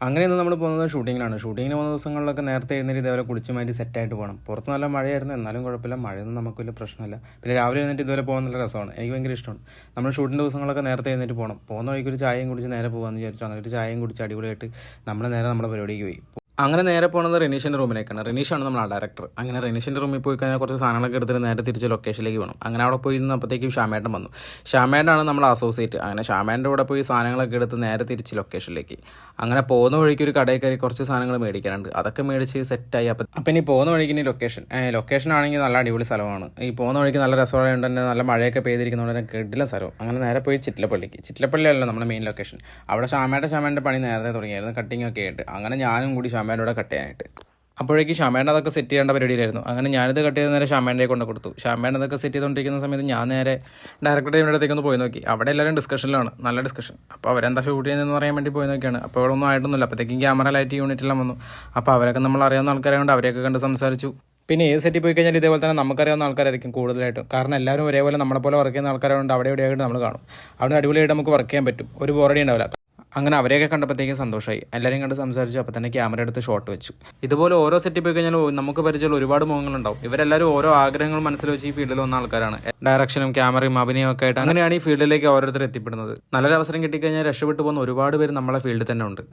അങ്ങനെയൊന്നും നമ്മൾ പോകുന്നത് ഷൂട്ടിങ്ങിനാണ്. ഷൂട്ടിങ്ങിന് പോകുന്ന ദിവസങ്ങളിലൊക്കെ നേരത്തെ എഴുന്നേറ്റ് ഇതേപോലെ കുളിച്ച് മാറ്റി സെറ്റായിട്ട് പോകണം. പുറത്ത് നല്ല മഴയായിരുന്നു, എന്നാലും കുഴപ്പമില്ല, മഴയൊന്നും നമുക്ക് വലിയ പ്രശ്നമില്ല. പിന്നെ രാവിലെ എഴുന്നേറ്റ് ഇതുപോലെ പോകാൻ നല്ല രസമാണ്, എനിക്ക് ഭയങ്കര ഇഷ്ടമാണ്. നമ്മൾ ഷൂട്ടിൻ്റെ ദിവസങ്ങളൊക്കെ നേരത്തെ എഴുന്നേറ്റ് പോകണം. പോകുന്ന വഴിക്ക് ഒരു ചായയും കുടിച്ച് നേരെ പോകാമെന്ന് വിചാരിച്ചു. അങ്ങനെ ഒരു ചായയും കുടിച്ച് അടിപൊളിയായിട്ട് നമ്മൾ നേരെ നമ്മുടെ പരിപാടിക്ക് പോയി. അങ്ങനെ നേരെ പോകുന്നത് റെനീഷിൻ്റെ റൂമിലേക്കാണ്. റെനീഷാണ് നമ്മളെ ഡയറക്ടർ. അങ്ങനെ റെനീഷിൻ്റെ റൂമിൽ പോയി കഴിഞ്ഞാൽ കുറച്ച് സാധനങ്ങളൊക്കെ എടുത്തിട്ട് നേരെ തിരിച്ച് ലൊക്കേഷനിലേക്ക് പോകണം. അങ്ങനെ അവിടെ പോയി ഇരുന്നപ്പോഴത്തേക്കും ഷാമേട്ടൻ വന്നു. ഷാമേട്ടനാണ് നമ്മുടെ അസോസിയേറ്റ്. അങ്ങനെ ഷാമേൻ്റെ കൂടെ പോയി സാധനങ്ങളൊക്കെ എടുത്ത് നേരെ തിരിച്ച് ലൊക്കേഷനിലേക്ക്. അങ്ങനെ പോകുന്ന വഴിക്ക് ഒരു കടയിൽ കയറി കുറച്ച് സാധനങ്ങൾ മേടിക്കാനുണ്ട്. അതൊക്കെ മേടിച്ച് സെറ്റായി. അപ്പം ഇനി പോകുന്ന വഴിക്ക് ഇനി ലൊക്കേഷൻ ആണെങ്കിൽ നല്ല അടിപൊളി സ്ഥലമാണ്. ഈ പോകുന്ന വഴിക്ക് നല്ല രസമുണ്ട് തന്നെ, നല്ല മഴയൊക്കെ പെയ്തിരിക്കുന്നതുകൊണ്ട് തന്നെ കിടില സ്ഥലവും. അങ്ങനെ നേരെ പോയി ചിറ്റലപ്പള്ളിയല്ല നമ്മുടെ മെയിൻ ലൊക്കേഷൻ. അവിടെ ഷാമേൻ്റെ പണി നേരത്തെ തുടങ്ങിയായിരുന്നു, കട്ടിങ് ഒക്കെ ആയിട്ട്. അങ്ങനെ ഞാനും കൂടി ഷാമേൻ്റെ കൂടെ കട്ട് ചെയ്യാനായിട്ട്. അപ്പോഴേക്കും ഷാമേൻ്റെ അതൊക്കെ സെറ്റ് ചെയ്യേണ്ട പരിപാടിയിലായിരുന്നു. അങ്ങനെ ഞാനിത് കട്ട് ചെയ്ത് നേരെ ഷാമേൻ്റെ കൊണ്ട് കൊടുത്തു. ഷാമേൻ്റെ അതൊക്കെ സെറ്റ് ചെയ്തുകൊണ്ടിരിക്കുന്ന സമയത്ത് ഞാൻ നേരെ ഡയറക്ടർ ടീമിൻ്റെ അടുത്തേക്കൊന്ന് പോയി നോക്കി. അവിടെ എല്ലാവരും ഡിസ്കഷനിലാണ്, നല്ല ഡിസ്കഷൻ. അപ്പോൾ അവരെന്താ ഷൂട്ട് ചെയ്യുന്നതെന്ന് പറയാൻ വേണ്ടി പോയി നോക്കിയാണ്. അപ്പോൾ അവിടെ ഒന്നും ആയിട്ടൊന്നുമില്ല. അപ്പോഴത്തേക്കും ക്യാമറ ലൈറ്റ് യൂണിറ്റെല്ലാം വന്നു. അപ്പോൾ അവരൊക്കെ നമ്മൾ അറിയാവുന്ന ആൾക്കാരെ കൊണ്ട് അവരെയൊക്കെ കണ്ട് സംസാരിച്ചു. പിന്നെ ഏത് സെറ്റിൽ പോയി കഴിഞ്ഞാൽ ഇതേപോലെ തന്നെ നമുക്കറിയാവുന്ന ആൾക്കാരായിരിക്കും കൂടുതലായിട്ടും. കാരണം എല്ലാവരും ഒരേപോലെ നമ്മളെപ്പോലെ വർക്ക് ചെയ്യുന്ന ആൾക്കാരുണ്ട്. അവിടെ എവിടെയായിട്ട് നമ്മൾ കാണും. അവിടെ അടിപൊളിയായിട്ട് നമുക്ക് വർക്ക് ചെയ്യാൻ പറ്റും, ഒരു ബോറടി ഉണ്ടാവില്ല. അങ്ങനെ അവരെയൊക്കെ കണ്ടപ്പോഴത്തേക്കും സന്തോഷമായി. എല്ലാവരെയും കണ്ട് സംസാരിച്ചു. അപ്പോൾ തന്നെ ക്യാമറ എടുത്ത് ഷോട്ട് വെച്ചു. ഇതുപോലെ ഓരോ സെറ്റിൽ പോയി കഴിഞ്ഞാൽ നമുക്ക് പരിചയമുള്ള ഒരുപാട് മുഖങ്ങളുണ്ടാവും. ഇവരെല്ലാവരും ഓരോ ആഗ്രഹങ്ങൾ മനസ്സിൽ വെച്ച് ഈ ഫീൽഡിൽ വന്ന ആൾക്കാരാണ്. ഡയറക്ഷനും ക്യാമറയും അഭിനയം ഒക്കെ ആയിട്ട് അങ്ങനെയാണ് ഈ ഫീൽഡിലേക്ക് ഓരോരുത്തർ എത്തിപ്പെടുന്നത്. നല്ലൊരു അവസരം കിട്ടിക്കഴിഞ്ഞാൽ രക്ഷപ്പെട്ടു പോകുന്ന ഒരുപാട് പേര് നമ്മളെ ഫീൽഡിൽ തന്നെ ഉണ്ട്.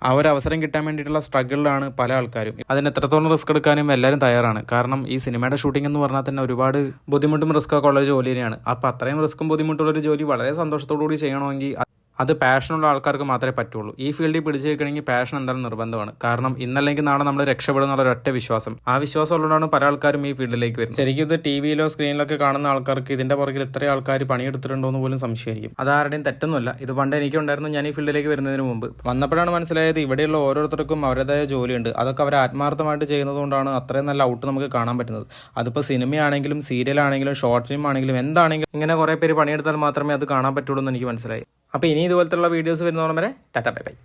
ആ ഒരു അവസരം കിട്ടാൻ വേണ്ടിയിട്ടുള്ള സ്ട്രഗിളിലാണ് പല ആൾക്കാരും. അതിന് എത്രത്തോളം റിസ്ക് എടുക്കാനും എല്ലാവരും തയ്യാറാണ്. കാരണം ഈ സിനിമയുടെ ഷൂട്ടിംഗ് എന്ന് പറഞ്ഞാൽ തന്നെ ഒരുപാട് ബുദ്ധിമുട്ടും റിസ്ക്കൊക്കെ ഉള്ള ജോലി തന്നെയാണ്. അപ്പോൾ അത്രയും റിസ്ക്കും ബുദ്ധിമുട്ടുള്ളൊരു ജോലി വളരെ സന്തോഷത്തോടു കൂടി ചെയ്യണമെങ്കിൽ അത് പാഷനുള്ള ആൾക്കാർക്ക് മാത്രമേ പറ്റുള്ളൂ. ഈ ഫീൽഡിൽ പിടിച്ചു വെക്കണമെങ്കിൽ പാഷൻ എന്തായാലും നിർബന്ധമാണ്. കാരണം ഇന്നല്ലെങ്കിൽ നാളെ നമ്മൾ രക്ഷപ്പെടുന്നുള്ള ഒരൊറ്റ വിശ്വാസം, ആ വിശ്വാസം ഉള്ളതാണ് പല ആൾക്കാരും ഈ ഫീൽഡിലേക്ക് വരുന്നത്. ശരിക്കും ഇത് ടി വിയിലോ സ്ക്രീനിലൊക്കെ കാണുന്ന ആൾക്കാർക്ക് ഇതിന്റെ പുറകിൽ ഇത്രയും ആൾക്കാർ പണിയെടുത്തിട്ടുണ്ടോ എന്ന് പോലും സംശയമായിരിക്കും. അതാരുടെയും തെറ്റൊന്നുമല്ല. ഇത് പണ്ട് എനിക്കുണ്ടായിരുന്നു. ഞാൻ ഈ ഫീൽഡിലേക്ക് വരുന്നതിന് മുമ്പ് വന്നപ്പോഴാണ് മനസ്സിലായത് ഇവിടെയുള്ള ഓരോരുത്തർക്കും അവരുടേതായ ജോലിയുണ്ട്. അതൊക്കെ അവർ ആത്മാർത്ഥമായിട്ട് ചെയ്യുന്നതുകൊണ്ടാണ് അത്രയും നല്ല ഔട്ട് നമുക്ക് കാണാൻ പറ്റുന്നത്. അതിപ്പോൾ സിനിമയാണെങ്കിലും സീരിയലാണെങ്കിലും ഷോർട്ട് ഫിലിം ആണെങ്കിലും എന്താണെങ്കിലും ഇങ്ങനെ കുറേ പേര് പണിയെടുത്താൽ മാത്രമേ അത് കാണാൻ പറ്റുള്ളൂ എന്ന് എനിക്ക് മനസ്സിലായി. അപ്പോൾ ഇനി ഇതുപോലത്തുള്ള വീഡിയോസ് വരുന്നതോളം വരെ ടാറ്റാ ബൈ ബൈ.